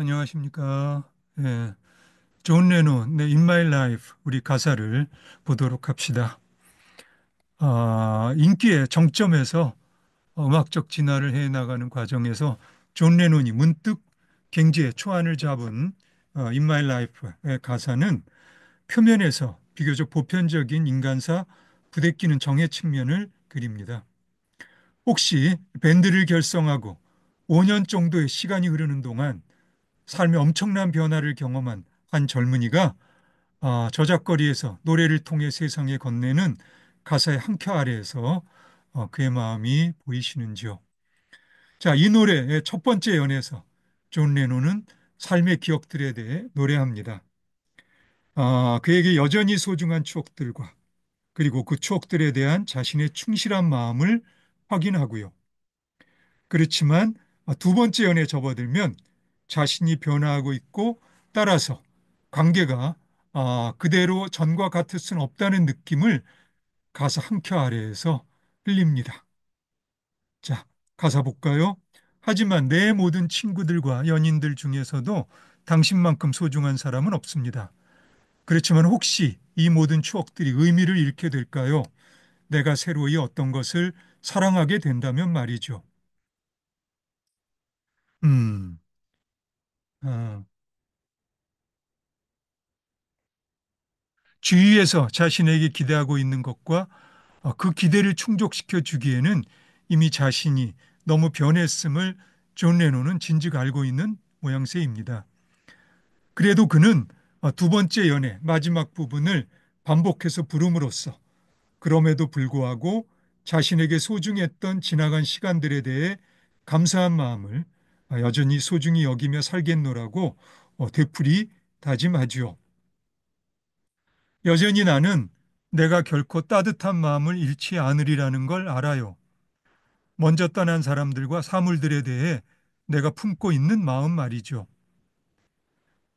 안녕하십니까. 예, 존 레논의 In My Life 우리 가사를 보도록 합시다. 인기의 정점에서 음악적 진화를 해 나가는 과정에서 존 레논이 문득 경지의 초안을 잡은 In My Life의 가사는 표면에서 비교적 보편적인 인간사 부대끼는 정의 측면을 그립니다. 혹시 밴드를 결성하고 5년 정도의 시간이 흐르는 동안 삶의 엄청난 변화를 경험한 한 젊은이가 저작거리에서 노래를 통해 세상에 건네는 가사의 한 켜 아래에서 그의 마음이 보이시는지요. 자, 이 노래의 첫 번째 연에서 존 레논은 삶의 기억들에 대해 노래합니다. 그에게 여전히 소중한 추억들과 그리고 그 추억들에 대한 자신의 충실한 마음을 확인하고요. 그렇지만 두 번째 연에 접어들면 자신이 변화하고 있고 따라서 관계가 그대로 전과 같을 수는 없다는 느낌을 가사 한 켜 아래에서 흘립니다. 자, 가사 볼까요? 하지만 내 모든 친구들과 연인들 중에서도 당신만큼 소중한 사람은 없습니다. 그렇지만 혹시 이 모든 추억들이 의미를 잃게 될까요? 내가 새로이 어떤 것을 사랑하게 된다면 말이죠. 음, 아, 주위에서 자신에게 기대하고 있는 것과 그 기대를 충족시켜 주기에는 이미 자신이 너무 변했음을 존 레논은 진즉 알고 있는 모양새입니다. 그래도 그는 두 번째 연애 마지막 부분을 반복해서 부름으로써 그럼에도 불구하고 자신에게 소중했던 지나간 시간들에 대해 감사한 마음을 여전히 소중히 여기며 살겠노라고 되풀이 다짐하지요. 여전히 나는 내가 결코 따뜻한 마음을 잃지 않으리라는 걸 알아요. 먼저 떠난 사람들과 사물들에 대해 내가 품고 있는 마음 말이죠.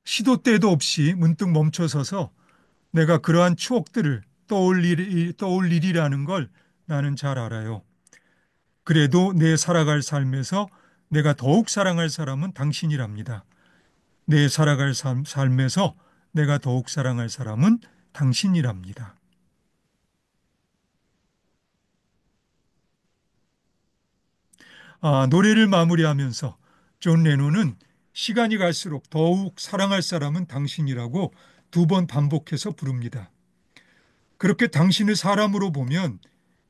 시도 때도 없이 문득 멈춰서서 내가 그러한 추억들을 떠올리리라는 걸 나는 잘 알아요. 그래도 내 살아갈 삶에서 내가 더욱 사랑할 사람은 당신이랍니다. 내 살아갈 삶에서 내가 더욱 사랑할 사람은 당신이랍니다. 노래를 마무리하면서 존 레논은 시간이 갈수록 더욱 사랑할 사람은 당신이라고 두 번 반복해서 부릅니다. 그렇게 당신을 사람으로 보면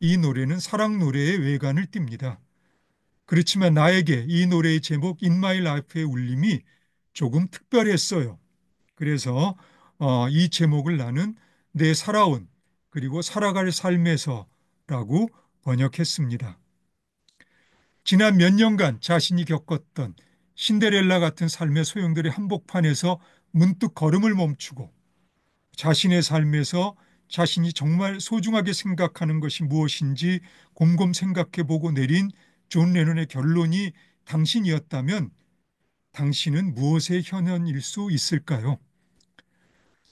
이 노래는 사랑 노래의 외관을 띱니다. 그렇지만 나에게 이 노래의 제목 In My Life의 울림이 조금 특별했어요. 그래서 이 제목을 나는 내 살아온 그리고 살아갈 삶에서라고 번역했습니다. 지난 몇 년간 자신이 겪었던 신데렐라 같은 삶의 소용돌이 한복판에서 문득 걸음을 멈추고 자신의 삶에서 자신이 정말 소중하게 생각하는 것이 무엇인지 곰곰 생각해 보고 내린 존 레논의 결론이 당신이었다면 당신은 무엇의 현현일 수 있을까요?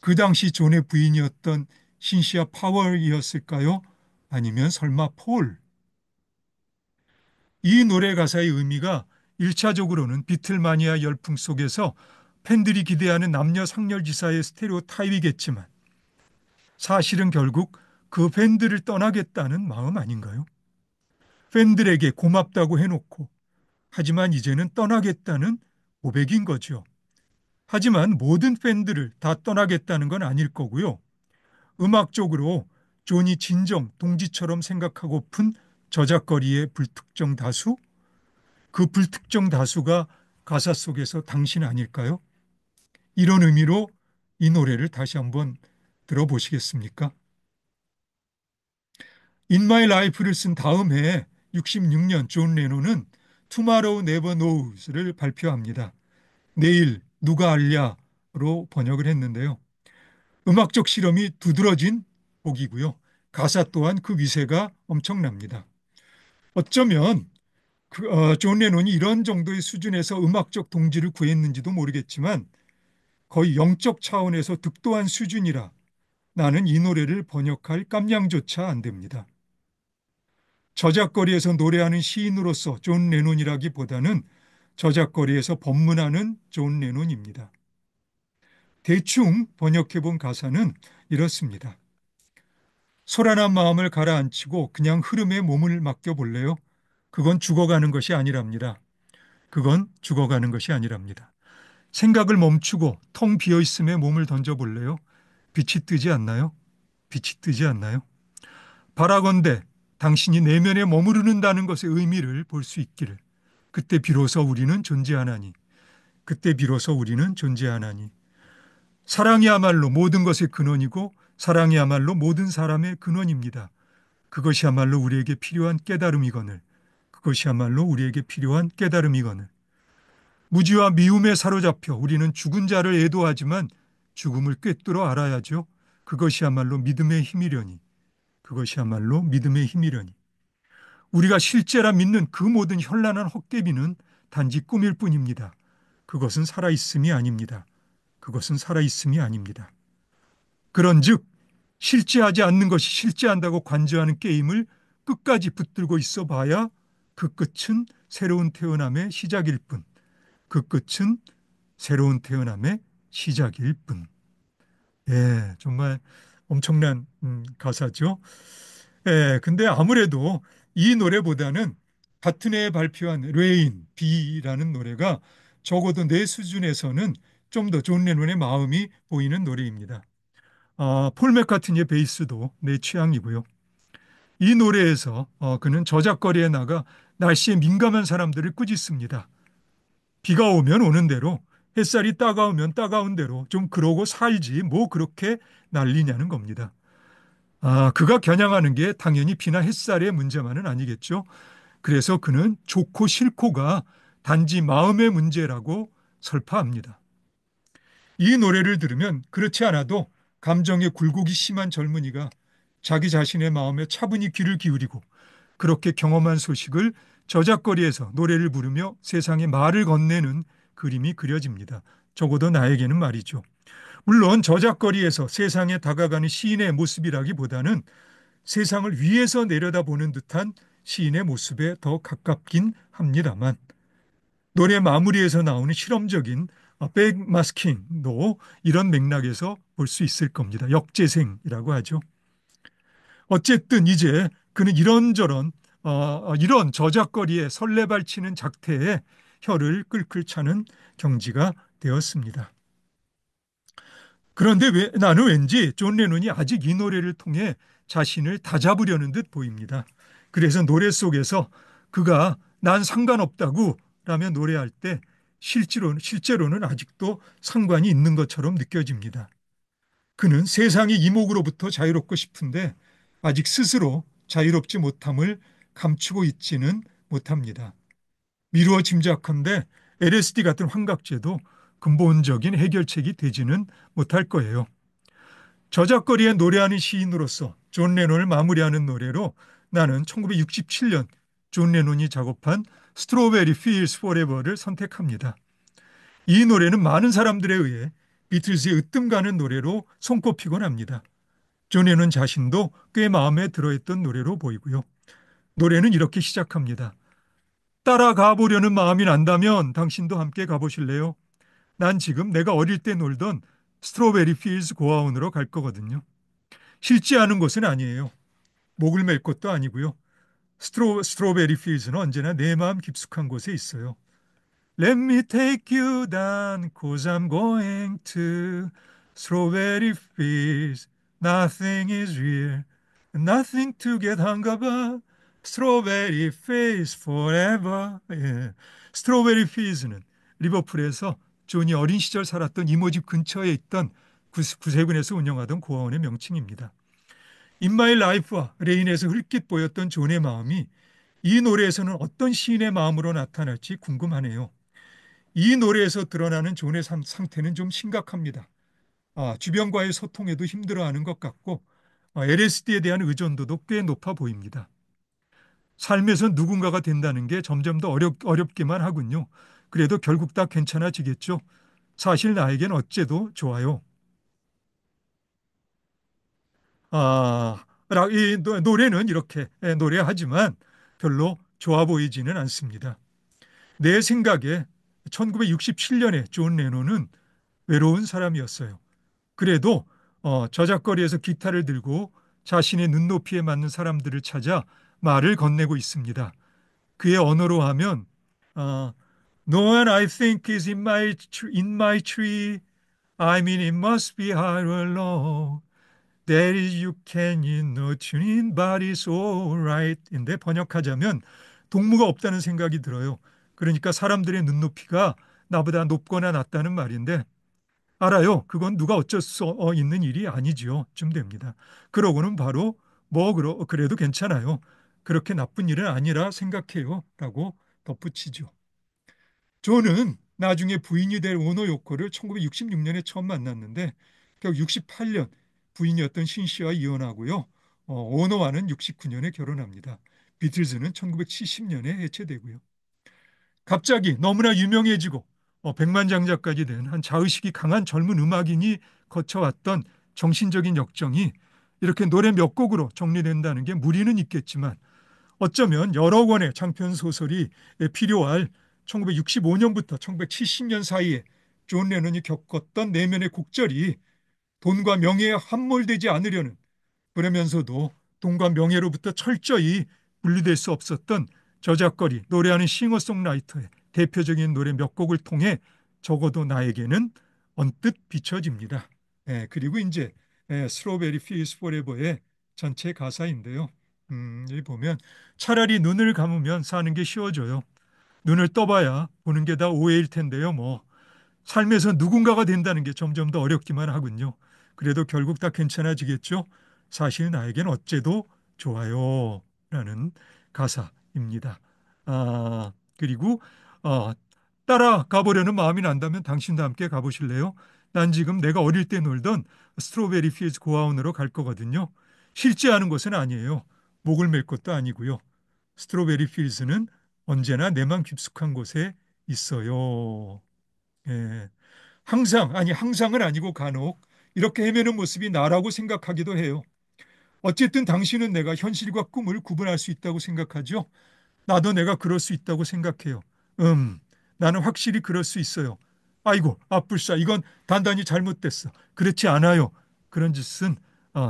그 당시 존의 부인이었던 신시아 파월이었을까요? 아니면 설마 폴? 이 노래 가사의 의미가 1차적으로는 비틀마니아 열풍 속에서 팬들이 기대하는 남녀 상렬지사의 스테레오 타입이겠지만 사실은 결국 그 팬들을 떠나겠다는 마음 아닌가요? 팬들에게 고맙다고 해놓고 하지만 이제는 떠나겠다는 고백인 거죠. 하지만 모든 팬들을 다 떠나겠다는 건 아닐 거고요. 음악적으로 존이 진정 동지처럼 생각하고픈 저작거리의 불특정 다수? 그 불특정 다수가 가사 속에서 당신 아닐까요? 이런 의미로 이 노래를 다시 한번 들어보시겠습니까? In My Life를 쓴 다음 해에 66년 존 레논은 Tomorrow Never Knows를 발표합니다. 내일 누가 알랴로 번역을 했는데요. 음악적 실험이 두드러진 곡이고요. 가사 또한 그 위세가 엄청납니다. 어쩌면 존 레논이 이런 정도의 수준에서 음악적 동지를 구했는지도 모르겠지만 거의 영적 차원에서 득도한 수준이라 나는 이 노래를 번역할 깜냥조차 안 됩니다. 저작거리에서 노래하는 시인으로서 존 레논이라기보다는 저작거리에서 법문하는 존 레논입니다. 대충 번역해 본 가사는 이렇습니다. 소란한 마음을 가라앉히고 그냥 흐름에 몸을 맡겨 볼래요? 그건 죽어가는 것이 아니랍니다. 그건 죽어가는 것이 아니랍니다. 생각을 멈추고 텅 비어 있음에 몸을 던져 볼래요? 빛이 뜨지 않나요? 빛이 뜨지 않나요? 바라건대 당신이 내면에 머무르는다는 것의 의미를 볼 수 있기를. 그때 비로소 우리는 존재하나니. 그때 비로소 우리는 존재하나니. 사랑이야말로 모든 것의 근원이고 사랑이야말로 모든 사람의 근원입니다. 그것이야말로 우리에게 필요한 깨달음이거늘. 그것이야말로 우리에게 필요한 깨달음이거늘. 무지와 미움에 사로잡혀 우리는 죽은 자를 애도하지만 죽음을 꿰뚫어 알아야죠. 그것이야말로 믿음의 힘이려니. 그것이야말로 믿음의 힘이려니. 우리가 실제라 믿는 그 모든 현란한 헛개비는 단지 꿈일 뿐입니다. 그것은 살아있음이 아닙니다. 그것은 살아있음이 아닙니다. 그런즉 실제하지 않는 것이 실제한다고 관저하는 게임을 끝까지 붙들고 있어 봐야 그 끝은 새로운 태어남의 시작일 뿐. 그 끝은 새로운 태어남의 시작일 뿐. 예, 정말 엄청난 가사죠. 예, 근데 아무래도 이 노래보다는 같은 해에 발표한 레인, 비라는 노래가 적어도 내 수준에서는 좀 더 존 레논의 마음이 보이는 노래입니다. 폴 맥카트니의 베이스도 내 취향이고요. 이 노래에서 그는 저작거리에 나가 날씨에 민감한 사람들을 꾸짖습니다. 비가 오면 오는 대로, 햇살이 따가우면 따가운 대로 좀 그러고 살지 뭐 그렇게 난리냐는 겁니다. 그가 겨냥하는 게 당연히 비나 햇살의 문제만은 아니겠죠. 그래서 그는 좋고 싫고가 단지 마음의 문제라고 설파합니다. 이 노래를 들으면 그렇지 않아도 감정의 굴곡이 심한 젊은이가 자기 자신의 마음에 차분히 귀를 기울이고 그렇게 경험한 소식을 저작거리에서 노래를 부르며 세상에 말을 건네는 그림이 그려집니다. 적어도 나에게는 말이죠. 물론 저작거리에서 세상에 다가가는 시인의 모습이라기보다는 세상을 위에서 내려다보는 듯한 시인의 모습에 더 가깝긴 합니다만 노래 마무리에서 나오는 실험적인 백마스킹도 이런 맥락에서 볼 수 있을 겁니다. 역재생이라고 하죠. 어쨌든 이제 그는 이런 저작거리에 설레발치는 작태에 혀를 끌끌 차는 경지가 되었습니다. 그런데 나는 왠지 존 레논이 아직 이 노래를 통해 자신을 다잡으려는 듯 보입니다. 그래서 노래 속에서 그가 난 상관없다고 라며 노래할 때 실제로는 아직도 상관이 있는 것처럼 느껴집니다. 그는 세상의 이목으로부터 자유롭고 싶은데 아직 스스로 자유롭지 못함을 감추고 있지는 못합니다. 미루어 짐작컨대 LSD 같은 환각제도 근본적인 해결책이 되지는 못할 거예요. 저작거리에 노래하는 시인으로서 존 레논을 마무리하는 노래로 나는 1967년 존 레논이 작업한 스트로베리 필스 포레버를 선택합니다. 이 노래는 많은 사람들에 의해 비틀즈의 으뜸 가는 노래로 손꼽히곤 합니다. 존 레논 자신도 꽤 마음에 들어했던 노래로 보이고요. 노래는 이렇게 시작합니다. 따라가 보려는 마음이 난다면 당신도 함께 가보실래요? 난 지금 내가 어릴 때 놀던 스트로베리 필즈 고아원으로 갈 거거든요. 싫지 않은 곳은 아니에요. 목을 맬 것도 아니고요. 스트로베리 필즈는 언제나 내 마음 깊숙한 곳에 있어요. Let me take you down, cause I'm going to strawberry fields. Nothing is real, nothing to get hung about. Strawberry fields forever. 예. 스트로베리 필즈는 리버풀에서 존이 어린 시절 살았던 이모 집 근처에 있던 구세군에서 운영하던 고아원의 명칭입니다. In My Life와 레인에서 흘낏 보였던 존의 마음이 이 노래에서는 어떤 시인의 마음으로 나타날지 궁금하네요. 이 노래에서 드러나는 존의 상태는 좀 심각합니다. 주변과의 소통에도 힘들어하는 것 같고 LSD에 대한 의존도도 꽤 높아 보입니다. 삶에서 누군가가 된다는 게 점점 더 어렵기만 하군요. 그래도 결국 다 괜찮아지겠죠. 사실 나에겐 어째도 좋아요. 이 노래는 이렇게 노래하지만 별로 좋아 보이지는 않습니다. 내 생각에 1967년에 존 레논은 외로운 사람이었어요. 그래도 저작거리에서 기타를 들고 자신의 눈높이에 맞는 사람들을 찾아 말을 건네고 있습니다. 그의 언어로 하면 어, No one I think is in my tree. I mean it must be high or low. That is you can you know tuning but it's alright. 인데 번역하자면 동무가 없다는 생각이 들어요. 그러니까 사람들의 눈높이가 나보다 높거나 낮다는 말인데 알아요. 그건 누가 어쩔 수 있는 일이 아니지요. 쯤 됩니다. 그러고는 바로 그래도 괜찮아요. 그렇게 나쁜 일은 아니라 생각해요. 라고 덧붙이죠. 저는 나중에 부인이 될 오노 요코를 1966년에 처음 만났는데 결국 68년 부인이었던 신 씨와 이혼하고요. 오노와는 69년에 결혼합니다. 비틀즈는 1970년에 해체되고요. 갑자기 너무나 유명해지고 백만장자까지 된 한 자의식이 강한 젊은 음악인이 거쳐왔던 정신적인 역정이 이렇게 노래 몇 곡으로 정리된다는 게 무리는 있겠지만 어쩌면 여러 권의 장편 소설이 필요할 1965년부터 1970년 사이에 존 레논이 겪었던 내면의 곡절이 돈과 명예에 함몰되지 않으려는 그러면서도 돈과 명예로부터 철저히 분리될 수 없었던 저작거리, 노래하는 싱어송라이터의 대표적인 노래 몇 곡을 통해 적어도 나에게는 언뜻 비춰집니다. 그리고 이제 스트로베리 필스 포레버의 전체 가사인데요. 여기 보면 차라리 눈을 감으면 사는 게 쉬워져요. 눈을 떠봐야 보는 게 다 오해일 텐데요. 뭐 삶에서 누군가가 된다는 게 점점 더 어렵기만 하군요. 그래도 결국 다 괜찮아지겠죠. 사실 나에겐 어째도 좋아요. 라는 가사입니다. 그리고 어, 따라가 보려는 마음이 난다면 당신도 함께 가보실래요? 난 지금 내가 어릴 때 놀던 스트로베리 필즈 고아원으로 갈 거거든요. 싫지 않은 것은 아니에요. 목을 맬 것도 아니고요. 스트로베리 필즈는 언제나 내맘 깊숙한 곳에 있어요. 예. 항상은 아니고 간혹 이렇게 헤매는 모습이 나라고 생각하기도 해요. 어쨌든 당신은 내가 현실과 꿈을 구분할 수 있다고 생각하죠? 나도 내가 그럴 수 있다고 생각해요. 음, 나는 확실히 그럴 수 있어요. 아이고, 아뿔싸, 이건 단단히 잘못됐어. 그렇지 않아요. 그런 짓은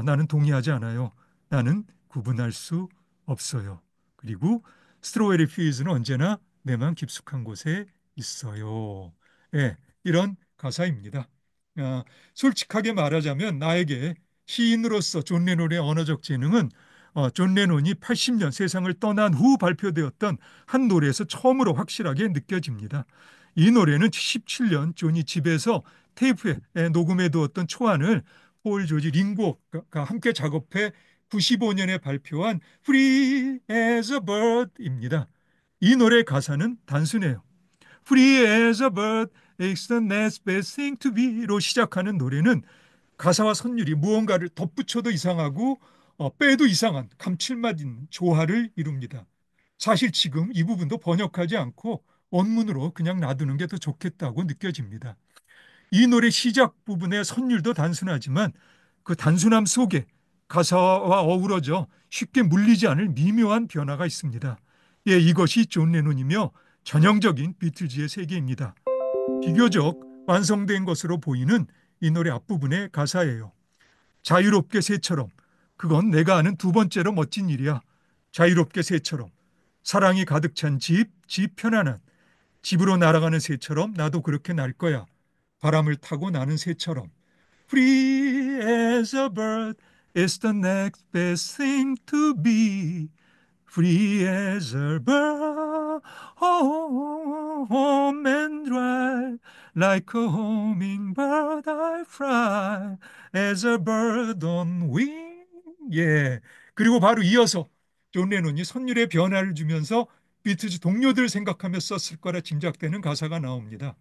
나는 동의하지 않아요. 나는 구분할 수 없어요. 그리고 스트로베리 피즈는 언제나 내 맘 깊숙한 곳에 있어요. 예, 이런 가사입니다. 아, 솔직하게 말하자면 나에게 시인으로서 존 레논의 언어적 재능은 존 레논이 80년 세상을 떠난 후 발표되었던 한 노래에서 처음으로 확실하게 느껴집니다. 이 노래는 17년 존이 집에서 테이프에 녹음해 두었던 초안을 폴 조지 링고가 함께 작업해 95년에 발표한 Free as a Bird입니다. 이 노래 가사는 단순해요. Free as a bird, it's the next best thing to be로 시작하는 노래는 가사와 선율이 무언가를 덧붙여도 이상하고 빼도 이상한 감칠맛 있는 조화를 이룹니다. 사실 지금 이 부분도 번역하지 않고 원문으로 그냥 놔두는 게 더 좋겠다고 느껴집니다. 이 노래 시작 부분의 선율도 단순하지만 그 단순함 속에 가사와 어우러져 쉽게 물리지 않을 미묘한 변화가 있습니다. 예, 이것이 존 레논이며 전형적인 비틀즈의 세계입니다. 비교적 완성된 것으로 보이는 이 노래 앞부분의 가사예요. 자유롭게 새처럼. 그건 내가 아는 두 번째로 멋진 일이야. 자유롭게 새처럼. 사랑이 가득 찬 집 편안한. 집으로 날아가는 새처럼 나도 그렇게 날 거야. 바람을 타고 나는 새처럼. Free as a bird is the next best thing to be. Free as a bird, home and dry, like a hummingbird I fly, as a bird on wing. 예. 그리고 바로 이어서 존 레논이 선율의 변화를 주면서 비트즈 동료들 생각하며 썼을 거라 짐작되는 가사가 나옵니다.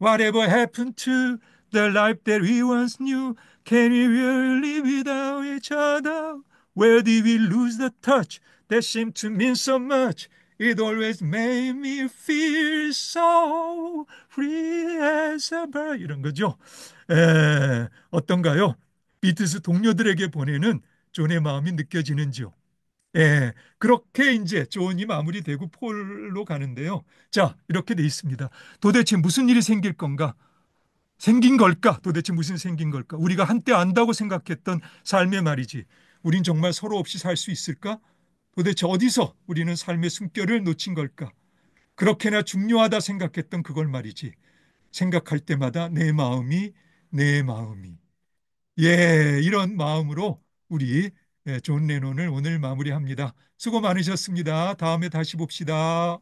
Whatever happened to the life that we once knew? Can we really live without each other? Where did we lose the touch that seemed to mean so much? It always made me feel so free as a bird. 이런 거죠. 어떤가요? 비트스 동료들에게 보내는 존의 마음이 느껴지는지요? 예, 그렇게 이제 조언이 마무리되고 폴로 가는데요. 자, 이렇게 돼 있습니다. 도대체 무슨 일이 생길 건가? 생긴 걸까? 도대체 무슨 생긴 걸까? 우리가 한때 안다고 생각했던 삶의 말이지. 우린 정말 서로 없이 살 수 있을까? 도대체 어디서 우리는 삶의 숨결을 놓친 걸까? 그렇게나 중요하다 생각했던 그걸 말이지. 생각할 때마다 내 마음이. 예, 이런 마음으로 우리 존 레논을 오늘 마무리합니다. 수고 많으셨습니다. 다음에 다시 봅시다.